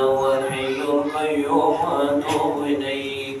هو الحي القيوم وأتوب إليه.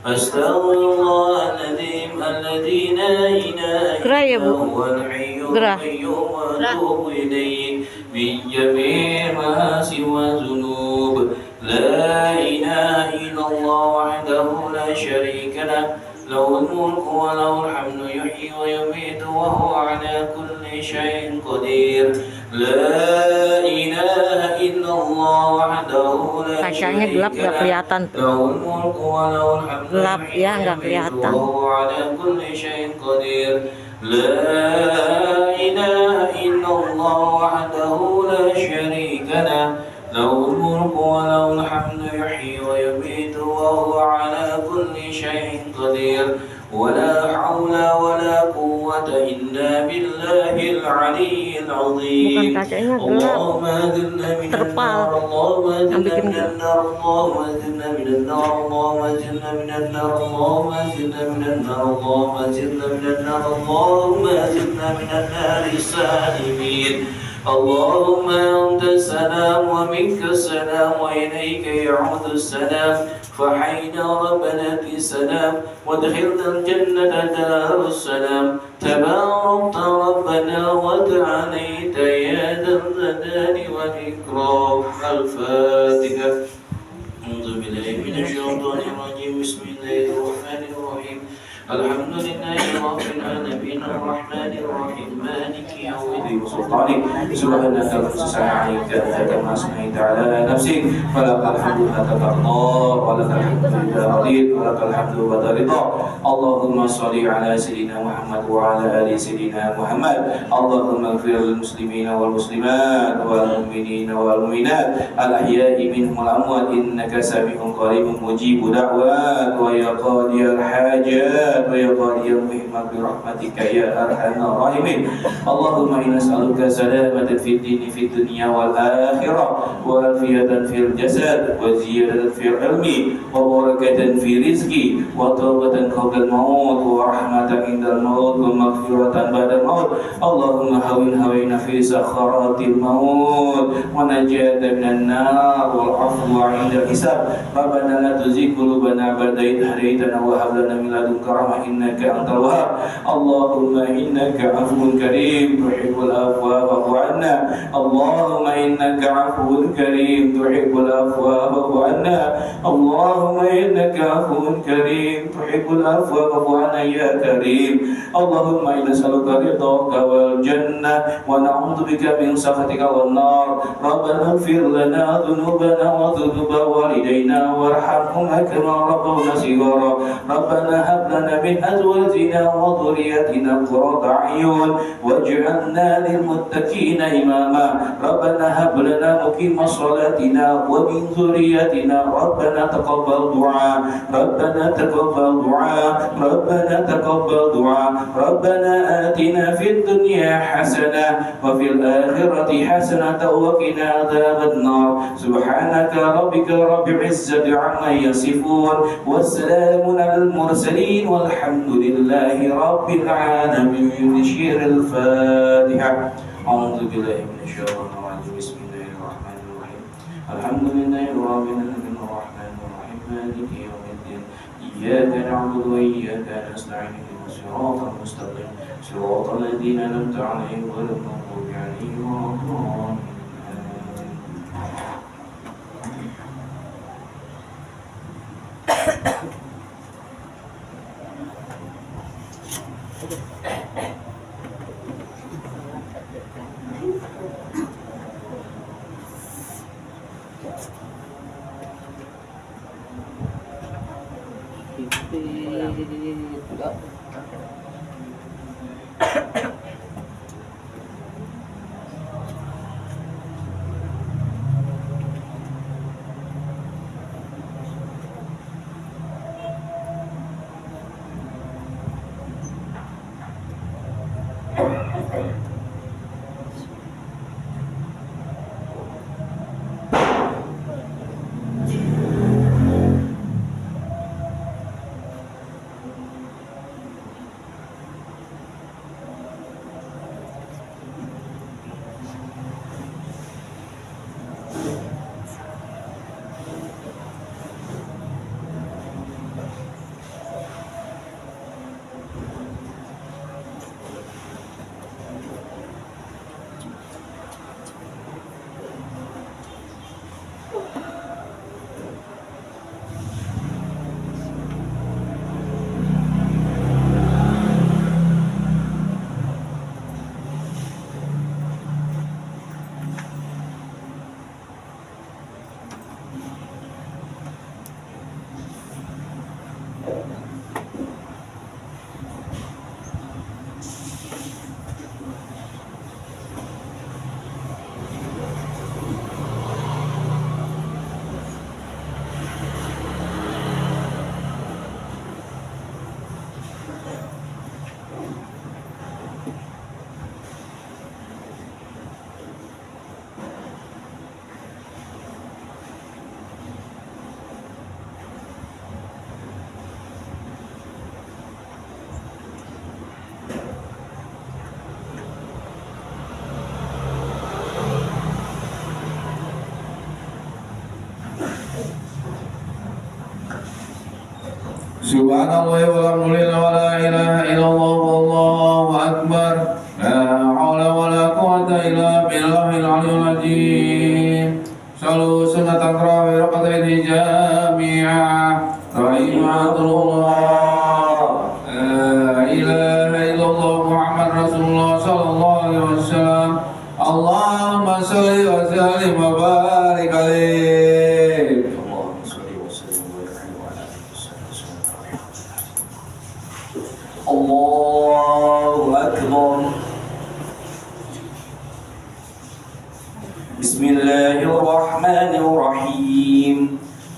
أستغفر الله العظيم الذي لا إله إلا هو الحي القيوم وأتوب إليه من جميع المعاصي والذنوب. لا إله إلا الله وحده لا شريك له، له الملك وله الحمد يحيي ويميت وهو على كل شيء قدير. لا إله إلا الله وحده لا شريك له، له الملك وله الحمد يحيي ويميت وهو على كل شيء قدير. لا إله إلا الله وحده لا شريك له، له الملك وله الحمد يحيي ويميت وهو على كل شيء قدير. ولا حول ولا قوة إلا بالله العلي العظيم. اللهم أجرنا من النار، اللهم أجرنا من النار، اللهم أجرنا من النار، اللهم أجرنا من النار، اللهم أجرنا من النار، اللهم أجرنا من النار، اللهم أجرنا من النار السالمين. اللهم أنت السلام ومنك السلام وإليك يعود السلام. فحينا ربنا بالسلام وادخلنا الجنة دار السلام. تباركت ربنا وتعاليت يا ذا الجلال والإكرام. الفاتحة. أعوذ بالله من الشيطان الرجيم. بسم الله الرحمن الرحيم. الحمد لله رب العالمين الرحمن الرحيم مالك يوم الدين. سبحانك لا نحصي عليك أنت كما أثنيت على نفسك، فلك الحمد حتى ترضى ولك الحمد إذا رضيت ولك الحمد بعد رضا. اللهم صل على سيدنا محمد وعلى آل سيدنا محمد. اللهم اغفر للمسلمين والمسلمات والمؤمنين والمؤمنات الأحياء منهم والأموات إنك سميع قريب مجيب دعوات ويا قاضي الحاجات ويا قاضي المهمة برحمتك يا أرحم الراحمين. اللهم إنا نسألك سلامة في الدين في الدنيا والآخرة، وعافية في الجسد، وزيادة في العلم، وبركة في رزقي، وتوبة قبل الموت، ورحمة عند الموت، ومغفرة بعد الموت. اللهم هون في سخرات الموت، ونجاة من النار، والعفو عند الحساب. ربنا لا تزغ قلوبنا بعد إذ هديتنا وهب لنا من لدنك رحمة إنك أنت الوهاب. اللهم إنك عفو كريم تحب العفو فاعف عنا. اللهم إنك عفو كريم تحب العفو فاعف عنا. اللهم إنك عفو كريم تحب العفو فاعف عنا يا كريم. اللهم إنا نسألك رضاك والجنة، ونعوذ بك من سخطك والنار. ربنا اغفر لنا ذنوبنا وذنوب والدينا وارحمهما كما ربونا صغارا. ربنا هب لنا من أزواجنا وذريتنا قرة أعين واجعلنا للمتقين إماما. ربنا هب لنا مقيم صلاتنا ومن ذريتنا. ربنا تقبل دعاء، ربنا تقبل دعاء، ربنا تقبل دعاء. ربنا آتنا في الدنيا حسنة وفي الآخرة حسنة وقنا عذاب النار. سبحانك ربك رب العزة عما يصفون، والسلام على المرسلين، والحمد لله رب العالمين. شير الفاتحة. أعوذ بالله من الشيطان الرجيم. بسم الله الرحمن الرحيم. الحمد لله رب العالمين الرحمن الرحيم مالك يوم الدين. إياك نعبد وإياك نستعين اهدنا الصراط المستقيم صراط الذين أنعمت عليهم غير المغضوب عليهم ولا الضالين. Subhanallah walhamdulillah wa la ilaha illallah wallahu akbar. La haula wa la quwwata illa billahil aliyyil azim. Salu sunatan tarawih rakatain jami'ah. Rahimatullah. La ilaha illallah Muhammad Rasulullah sallallahu alaihi wasallam. Allahumma shalli wa sallim wa barik alaihi. اللهم صل وسلم وبارك على محمد. الله أكبر. بسم الله الرحمن الرحيم.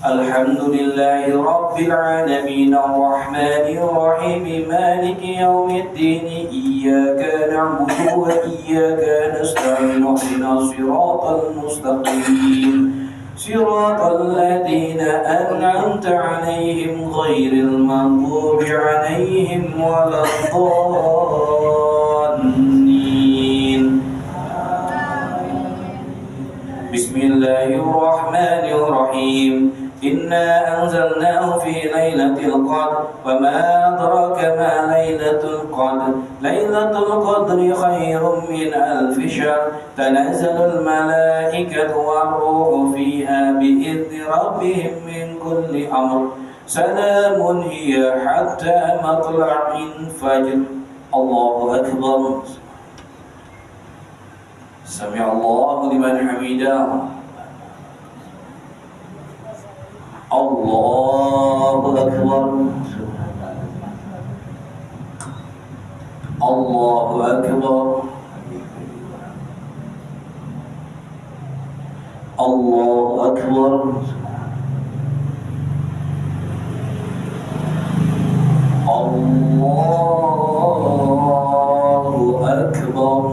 الحمد لله رب العالمين الرحمن الرحيم مالك يوم الدين إياك نعبد وإياك نستعين اهدنا الصراط المستقيم صراط الذين أنعمت عليهم غير المغضوب عليهم ولا الضالين. بسم الله الرحمن الرحيم. إنا أنزلناه في ليلة القدر وما أدراك ما ليلة القدر ليلة القدر خير من ألف شهر تنزل الملائكة والروح فيها بإذن ربهم من كل أمر سلام هي حتى مطلع الفجر. الله أكبر. سمع الله لمن حمده. الله أكبر. الله أكبر. الله أكبر. الله أكبر.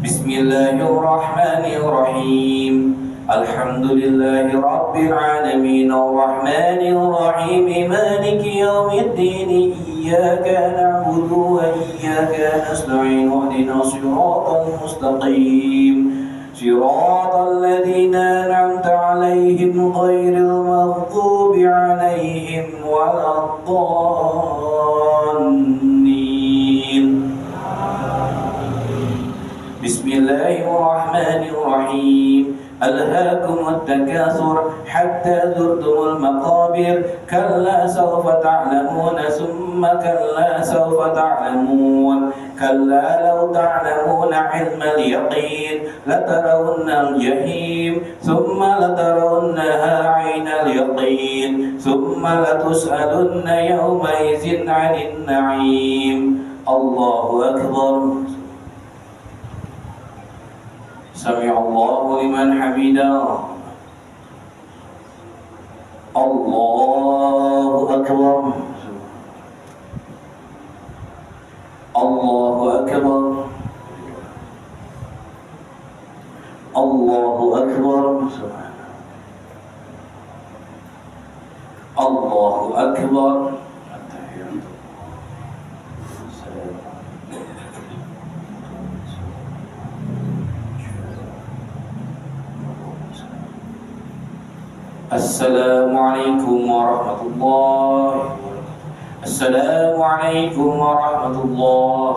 بسم الله الرحمن الرحيم. الحمد لله رب العالمين الرحمن الرحيم مالك يوم الدين إياك نعبد وإياك نستعين اهدنا الصراط المستقيم صراط الذين أنعمت عليهم غير المغضوب عليهم ولا الضالين. بسم الله الرحمن الرحيم. ألهاكم التكاثر حتى زرتم المقابر كلا سوف تعلمون ثم كلا سوف تعلمون كلا لو تعلمون علم اليقين لترون الجحيم ثم لترونها عين اليقين ثم لتسألن يومئذ عن النعيم. الله أكبر. سمع الله لمن حمده. الله أكبر. الله أكبر. الله أكبر. الله أكبر. السلام عليكم ورحمة الله. السلام عليكم ورحمة الله.